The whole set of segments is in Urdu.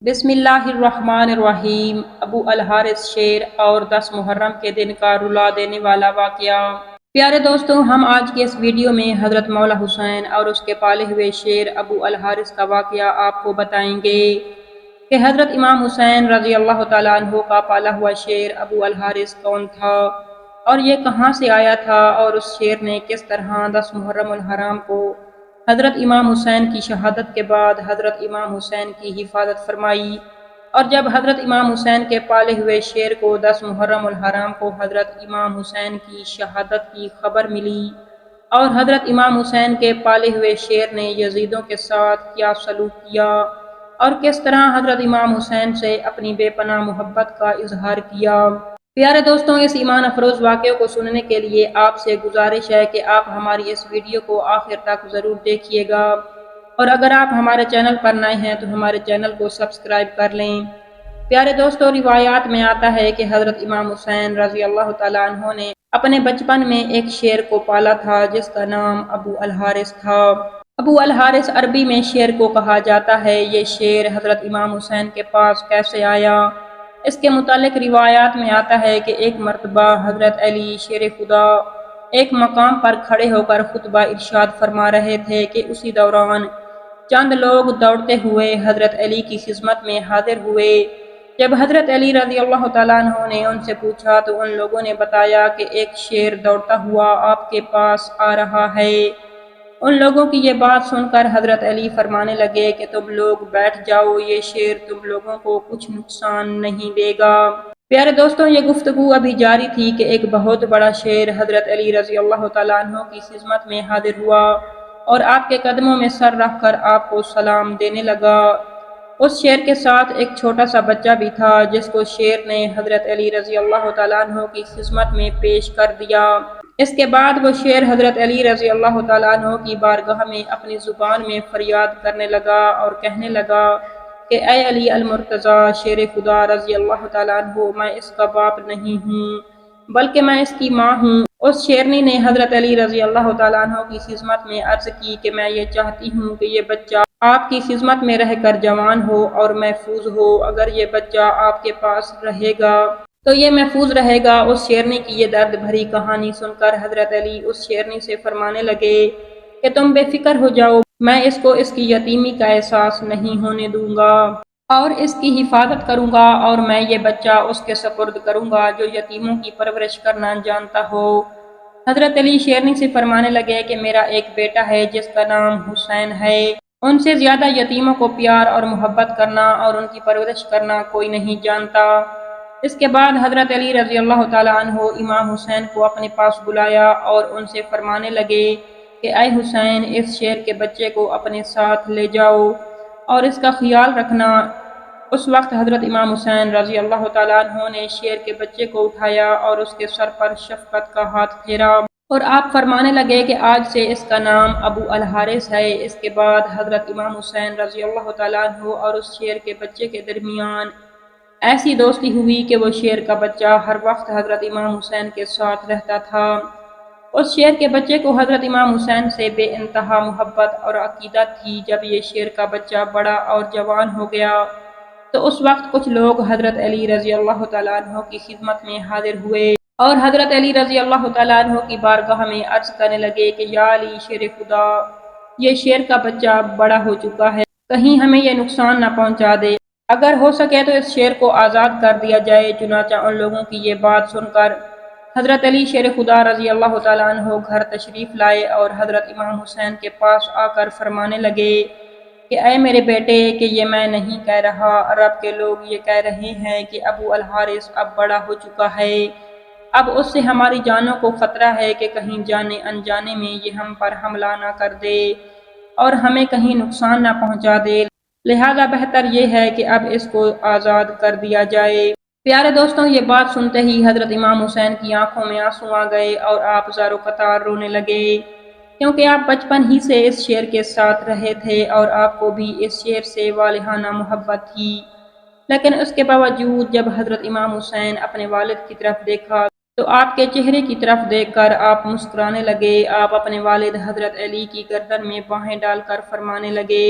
بسم اللہ الرحمن الرحیم۔ ابو الحارث شیر اور 10 محرم کے دن کا رلا دینے والا واقعہ۔ پیارے دوستو، ہم آج کے اس ویڈیو میں حضرت مولا حسین اور اس کے پالے ہوئے شیر ابو الحارث کا واقعہ آپ کو بتائیں گے کہ حضرت امام حسین رضی اللہ تعالیٰ عنہ کا پالا ہوا شیر ابو الحارث کون تھا اور یہ کہاں سے آیا تھا، اور اس شیر نے کس طرح 10 محرم الحرام کو حضرت امام حسین کی شہادت کے بعد حضرت امام حسین کی حفاظت فرمائی۔ اور جب حضرت امام حسین کے پالے ہوئے شیر کو 10 محرم الحرام کو حضرت امام حسین کی شہادت کی خبر ملی، اور حضرت امام حسین کے پالے ہوئے شیر نے یزیدوں کے ساتھ کیا سلوک کیا اور کس طرح حضرت امام حسین سے اپنی بے پناہ محبت کا اظہار کیا۔ پیارے دوستوں، اس ایمان افروز واقعے کو سننے کے لیے آپ سے گزارش ہے کہ آپ ہماری اس ویڈیو کو آخر تک ضرور دیکھیے گا، اور اگر آپ ہمارے چینل پر نئے ہیں تو ہمارے چینل کو سبسکرائب کر لیں۔ پیارے دوستوں، روایات میں آتا ہے کہ حضرت امام حسین رضی اللہ تعالیٰ عنہ نے اپنے بچپن میں ایک شیر کو پالا تھا جس کا نام ابو الحارث تھا۔ ابو الحارث عربی میں شیر کو کہا جاتا ہے۔ یہ شیر حضرت امام حسین کے پاس کیسے آیا؟ اس کے متعلق روایات میں آتا ہے کہ ایک مرتبہ حضرت علی شیر خدا ایک مقام پر کھڑے ہو کر خطبہ ارشاد فرما رہے تھے کہ اسی دوران چند لوگ دوڑتے ہوئے حضرت علی کی خدمت میں حاضر ہوئے۔ جب حضرت علی رضی اللہ تعالیٰ عنہ نے ان سے پوچھا تو ان لوگوں نے بتایا کہ ایک شیر دوڑتا ہوا آپ کے پاس آ رہا ہے۔ ان لوگوں کی یہ بات سن کر حضرت علی فرمانے لگے کہ تم لوگ بیٹھ جاؤ، یہ شیر تم لوگوں کو کچھ نقصان نہیں دے گا۔ پیارے دوستوں، یہ گفتگو ابھی جاری تھی کہ ایک بہت بڑا شیر حضرت علی رضی اللہ تعالیٰ عنہ کی خدمت میں حاضر ہوا اور آپ کے قدموں میں سر رکھ کر آپ کو سلام دینے لگا۔ اس شیر کے ساتھ ایک چھوٹا سا بچہ بھی تھا جس کو شیر نے حضرت علی رضی اللہ تعالیٰ عنہ کی خدمت میں پیش کر دیا۔ اس کے بعد وہ شیر حضرت علی رضی اللہ تعالیٰ عنہ کی بارگاہ میں اپنی زبان میں فریاد کرنے لگا اور کہنے لگا کہ اے علی المرتضیٰ شیر خدا رضی اللہ تعالیٰ عنہ، میں اس کا باپ نہیں ہوں بلکہ میں اس کی ماں ہوں۔ اس شیرنی نے حضرت علی رضی اللہ تعالیٰ عنہ کی خدمت میں عرض کی کہ میں یہ چاہتی ہوں کہ یہ بچہ آپ کی خدمت میں رہ کر جوان ہو اور محفوظ ہو۔ اگر یہ بچہ آپ کے پاس رہے گا تو یہ محفوظ رہے گا۔ اس شیرنی کی یہ درد بھری کہانی سن کر حضرت علی اس شیرنی سے فرمانے لگے کہ تم بے فکر ہو جاؤ، میں اس کو اس کی یتیمی کا احساس نہیں ہونے دوں گا اور اس کی حفاظت کروں گا، اور میں یہ بچہ اس کے سپرد کروں گا جو یتیموں کی پرورش کرنا جانتا ہو۔ حضرت علی شیرنی سے فرمانے لگے کہ میرا ایک بیٹا ہے جس کا نام حسین ہے، ان سے زیادہ یتیموں کو پیار اور محبت کرنا اور ان کی پرورش کرنا کوئی نہیں جانتا۔ اس کے بعد حضرت علی رضی اللہ تعالیٰ عنہ امام حسین کو اپنے پاس بلایا اور ان سے فرمانے لگے کہ اے حسین، اس شیر کے بچے کو اپنے ساتھ لے جاؤ اور اس کا خیال رکھنا۔ اس وقت حضرت امام حسین رضی اللہ تعالیٰ عنہ نے شیر کے بچے کو اٹھایا اور اس کے سر پر شفقت کا ہاتھ پھیرا اور آپ فرمانے لگے کہ آج سے اس کا نام ابو الحارث ہے۔ اس کے بعد حضرت امام حسین رضی اللہ تعالیٰ عنہ اور اس شیر کے بچے کے درمیان ایسی دوستی ہوئی کہ وہ شیر کا بچہ ہر وقت حضرت امام حسین کے ساتھ رہتا تھا۔ اس شیر کے بچے کو حضرت امام حسین سے بے انتہا محبت اور عقیدت تھی۔ جب یہ شیر کا بچہ بڑا اور جوان ہو گیا تو اس وقت کچھ لوگ حضرت علی رضی اللہ تعالیٰ عنہ کی خدمت میں حاضر ہوئے اور حضرت علی رضی اللہ تعالیٰ عنہ کی بارگاہ میں عرض کرنے لگے کہ یا علی شیر خدا، یہ شیر کا بچہ بڑا ہو چکا ہے، کہیں ہمیں یہ نقصان نہ پہنچا دے، اگر ہو سکے تو اس شیر کو آزاد کر دیا جائے۔ چنانچہ ان لوگوں کی یہ بات سن کر حضرت علی شیر خدا رضی اللہ تعالیٰ عنہ گھر تشریف لائے اور حضرت امام حسین کے پاس آ کر فرمانے لگے کہ اے میرے بیٹے، کہ یہ میں نہیں کہہ رہا، عرب کے لوگ یہ کہہ رہے ہیں کہ ابو الحارث اب بڑا ہو چکا ہے، اب اس سے ہماری جانوں کو خطرہ ہے کہ کہیں جانے انجانے میں یہ ہم پر حملہ نہ کر دے اور ہمیں کہیں نقصان نہ پہنچا دے، لہذا بہتر یہ ہے کہ اب اس کو آزاد کر دیا جائے۔ پیارے دوستوں، یہ بات سنتے ہی حضرت امام حسین کی آنکھوں میں آنسو آ گئے اور آپ زار و قطار رونے لگے، کیونکہ آپ بچپن ہی سے اس شیر کے ساتھ رہے تھے اور آپ کو بھی اس شیر سے والہانہ محبت تھی۔ لیکن اس کے باوجود جب حضرت امام حسین اپنے والد کی طرف دیکھا تو آپ کے چہرے کی طرف دیکھ کر آپ مسکرانے لگے۔ آپ اپنے والد حضرت علی کی گردن میں باہیں ڈال کر فرمانے لگے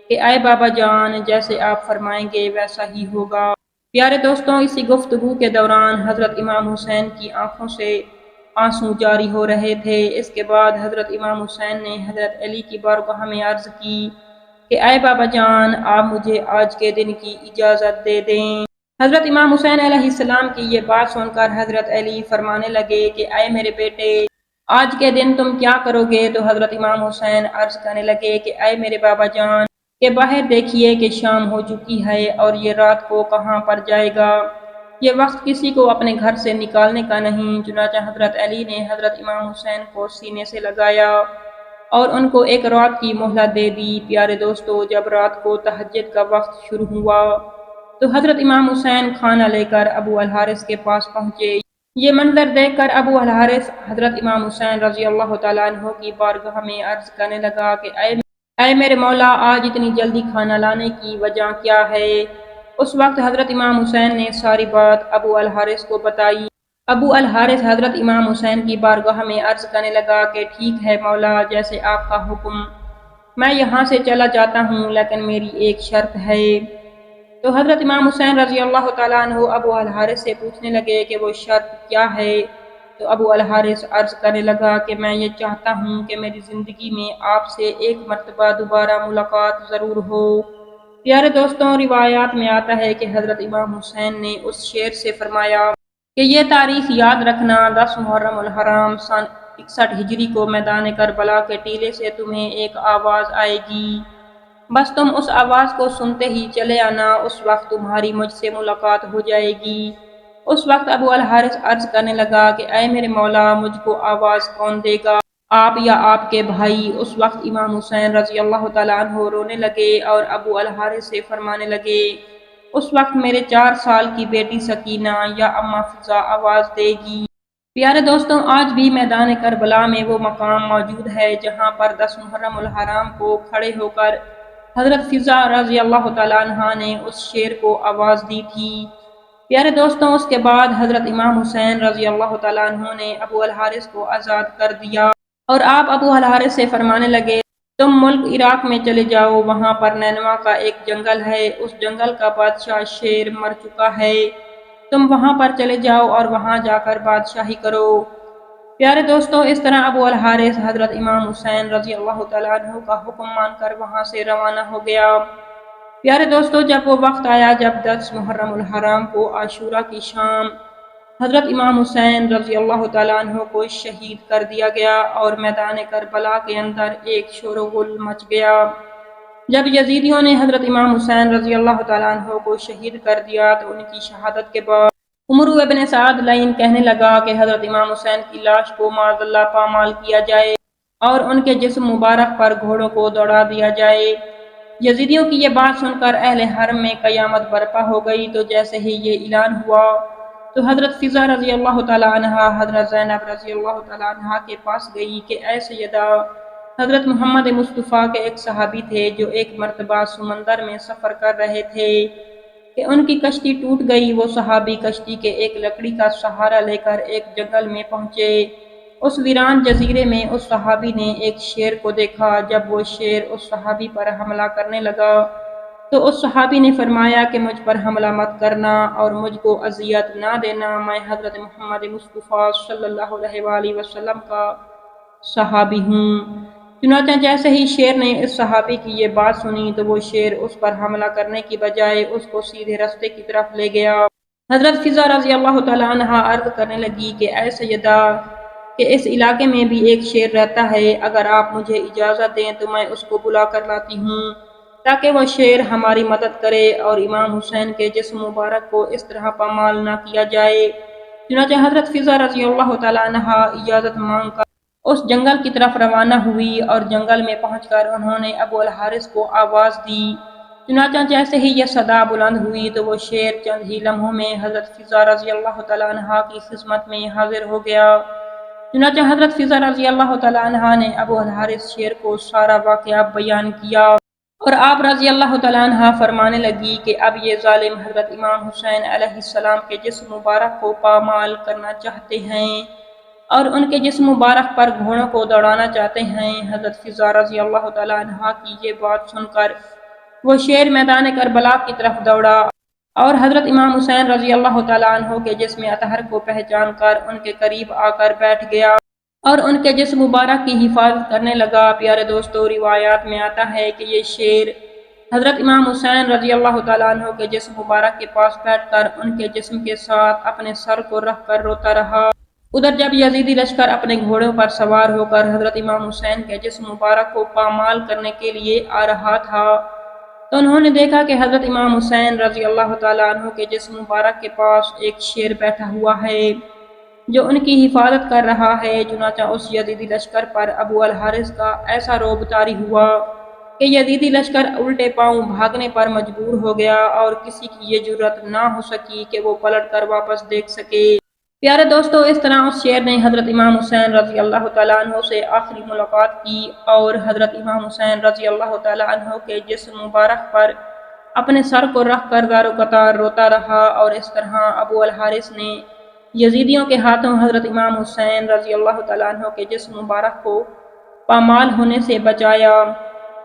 کہ کہ اے بابا جان، جیسے آپ فرمائیں گے ویسا ہی ہوگا۔ پیارے دوستوں، اسی گفتگو کے دوران حضرت امام حسین کی آنکھوں سے آنسو جاری ہو رہے تھے۔ اس کے بعد حضرت امام حسین نے حضرت علی کی بارگاہ میں عرض کی کہ اے بابا جان، آپ مجھے آج کے دن کی اجازت دے دیں۔ حضرت امام حسین علیہ السلام کی یہ بات سن کر حضرت علی فرمانے لگے کہ اے میرے بیٹے، آج کے دن تم کیا کرو گے؟ تو حضرت امام حسین عرض کرنے لگے کہ اے میرے بابا جان، کہ باہر دیکھیے کہ شام ہو چکی ہے اور یہ رات کو کہاں پر جائے گا۔ یہ وقت کسی کو اپنے گھر سے نکالنے کا نہیں۔ چنانچہ حضرت علی نے حضرت امام حسین کو سینے سے لگایا اور ان کو ایک رات کی مہلت دے دی۔ پیارے دوستو، جب رات کو تہجد کا وقت شروع ہوا تو حضرت امام حسین کھانا لے کر ابو الحارث کے پاس پہنچے۔ یہ منظر دیکھ کر ابو الحارث حضرت امام حسین رضی اللہ تعالیٰ عنہ کی بارگاہ میں عرض کرنے لگا کہ اے میرے مولا، آج اتنی جلدی کھانا لانے کی وجہ کیا ہے؟ اس وقت حضرت امام حسین نے ساری بات ابو الحارث کو بتائی۔ ابو الحارث حضرت امام حسین کی بارگاہ میں عرض کرنے لگا کہ ٹھیک ہے مولا، جیسے آپ کا حکم، میں یہاں سے چلا جاتا ہوں، لیکن میری ایک شرط ہے۔ تو حضرت امام حسین رضی اللہ تعالیٰ عنہ ابو الحارث سے پوچھنے لگے کہ وہ شرط کیا ہے؟ تو ابو الحارث عرض کرنے لگا کہ میں یہ چاہتا ہوں کہ میری زندگی میں آپ سے ایک مرتبہ دوبارہ ملاقات ضرور ہو۔ پیارے دوستوں، روایات میں آتا ہے کہ حضرت امام حسین نے اس شعر سے فرمایا کہ یہ تاریخ یاد رکھنا، 10 محرم الحرام سن 61 ہجری کو میدان کربلا کے ٹیلے سے تمہیں ایک آواز آئے گی، بس تم اس آواز کو سنتے ہی چلے آنا، اس وقت تمہاری مجھ سے ملاقات ہو جائے گی۔ اس وقت ابو الحارث عرض کرنے لگا کہ اے میرے مولا، مجھ کو آواز کون دے گا، آپ یا آپ کے بھائی؟ اس وقت امام حسین رضی اللہ تعالیٰ عنہ رونے لگے اور ابو الحارث سے فرمانے لگے اس وقت میرے 4 سال کی بیٹی سکینہ یا اماں فضا آواز دے گی۔ پیارے دوستوں، آج بھی میدان کربلا میں وہ مقام موجود ہے جہاں پر 10 محرم الحرام کو کھڑے ہو کر حضرت فضا رضی اللہ تعالیٰ عنہ نے اس شیر کو آواز دی تھی۔ پیارے دوستوں، اس کے بعد حضرت امام حسین رضی اللہ تعالیٰ عنہ نے ابو الحارث کو آزاد کر دیا اور آپ ابو الحارث سے فرمانے لگے تم ملک عراق میں چلے جاؤ، وہاں پر نینوا کا ایک جنگل ہے، اس جنگل کا بادشاہ شیر مر چکا ہے، تم وہاں پر چلے جاؤ اور وہاں جا کر بادشاہی کرو۔ پیارے دوستوں، اس طرح ابو الحارث حضرت امام حسین رضی اللہ تعالیٰ عنہ کا حکم مان کر وہاں سے روانہ ہو گیا۔ پیارے دوستوں، جب وہ وقت آیا جب 10 محرم الحرام کو عاشورہ کی شام حضرت امام حسین رضی اللہ تعالیٰ عنہ کو شہید کر دیا گیا اور میدان کربلا کے اندر ایک شور و غل مچ گیا۔ جب یزیدیوں نے حضرت امام حسین رضی اللہ تعالیٰ عنہ کو شہید کر دیا تو ان کی شہادت کے بعد عمرو ابن سعد لعین کہنے لگا کہ حضرت امام حسین کی لاش کو معاذ اللہ پامال کیا جائے اور ان کے جسم مبارک پر گھوڑوں کو دوڑا دیا جائے۔ یزیدیوں کی یہ بات سن کر اہل حرم میں قیامت برپا ہو گئی۔ تو جیسے ہی یہ اعلان ہوا تو حضرت فضا رضی اللہ تعالیٰ عنہ حضرت زینب رضی اللہ تعالیٰ عنہ کے پاس گئی کہ اے سیدہ، حضرت محمد مصطفیٰ کے ایک صحابی تھے جو ایک مرتبہ سمندر میں سفر کر رہے تھے کہ ان کی کشتی ٹوٹ گئی۔ وہ صحابی کشتی کے ایک لکڑی کا سہارا لے کر ایک جنگل میں پہنچے۔ اس ویران جزیرے میں اس صحابی نے ایک شیر کو دیکھا۔ جب وہ شیر اس صحابی پر حملہ کرنے لگا تو اس صحابی نے فرمایا کہ مجھ پر حملہ مت کرنا اور مجھ کو اذیت نہ دینا، میں حضرت محمد مصطفیٰ صلی اللہ علیہ وآلہ وسلم کا صحابی ہوں۔ چنانچہ جیسے ہی شیر نے اس صحابی کی یہ بات سنی تو وہ شیر اس پر حملہ کرنے کی بجائے اس کو سیدھے راستے کی طرف لے گیا۔ حضرت فضا رضی اللہ تعالیٰ عنہ عرض کرنے لگی کہ اے سیدہ، کہ اس علاقے میں بھی ایک شیر رہتا ہے، اگر آپ مجھے اجازت دیں تو میں اس کو بلا کر لاتی ہوں تاکہ وہ شیر ہماری مدد کرے اور امام حسین کے جسم مبارک کو اس طرح پامال نہ کیا جائے۔ چنانچہ حضرت فضا رضی اللہ تعالیٰ عنہ اجازت مانگ کر اس جنگل کی طرف روانہ ہوئی اور جنگل میں پہنچ کر انہوں نے ابو الحارث کو آواز دی۔ چنانچہ جیسے ہی یہ صدا بلند ہوئی تو وہ شیر چند ہی لمحوں میں حضرت فضا رضی اللہ تعالیٰ عنہ کی خدمت میں حاضر ہو گیا۔ چنانچہ حضرت فضا رضی اللہ تعالیٰ عنہ نے ابو الحارث شیر کو سارا واقعہ بیان کیا اور آپ رضی اللہ تعالیٰ عنہ فرمانے لگی کہ اب یہ ظالم حضرت امام حسین علیہ السلام کے جسم مبارک کو پامال کرنا چاہتے ہیں اور ان کے جسم مبارک پر گھوڑوں کو دوڑانا چاہتے ہیں۔ حضرت فضا رضی اللہ تعالیٰ عنہ کی یہ بات سن کر وہ شیر میدان کربلا کی طرف دوڑا اور حضرت امام حسین رضی اللہ تعالیٰ عنہ کے جسم اطہر کو پہچان کر ان کے قریب آ کر بیٹھ گیا اور ان کے جسم مبارک کی حفاظت کرنے لگا۔ پیارے دوستو، روایات میں آتا ہے کہ یہ شیر حضرت امام حسین رضی اللہ تعالیٰ عنہ کے جسم مبارک کے پاس بیٹھ کر ان کے جسم کے ساتھ اپنے سر کو رکھ کر روتا رہا۔ ادھر جب یزیدی لشکر اپنے گھوڑوں پر سوار ہو کر حضرت امام حسین کے جسم مبارک کو پامال کرنے کے لیے آ رہا تھا تو انہوں نے دیکھا کہ حضرت امام حسین رضی اللہ تعالیٰ عنہ کے جسم مبارک کے پاس ایک شیر بیٹھا ہوا ہے جو ان کی حفاظت کر رہا ہے۔ چنانچہ اس یزیدی لشکر پر ابو الحارث کا ایسا رعب طاری ہوا کہ یزیدی لشکر الٹے پاؤں بھاگنے پر مجبور ہو گیا اور کسی کی یہ جرت نہ ہو سکی کہ وہ پلٹ کر واپس دیکھ سکے۔ پیارے دوستو، اس طرح اس شیر نے حضرت امام حسین رضی اللہ تعالیٰ عنہ سے آخری ملاقات کی اور حضرت امام حسین رضی اللہ تعالیٰ عنہ کے جسم مبارک پر اپنے سر کو رکھ کر دار و قطار روتا رہا، اور اس طرح ابو الحارث نے یزیدیوں کے ہاتھوں حضرت امام حسین رضی اللہ تعالیٰ عنہ کے جسم مبارک کو پامال ہونے سے بچایا۔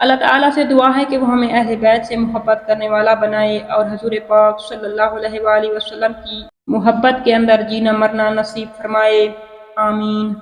اللہ تعالیٰ سے دعا ہے کہ وہ ہمیں اہل بیت سے محبت کرنے والا بنائے اور حضور پاک صلی اللہ علیہ وآلہ وسلم کی محبت کے اندر جینا مرنا نصیب فرمائے، آمین۔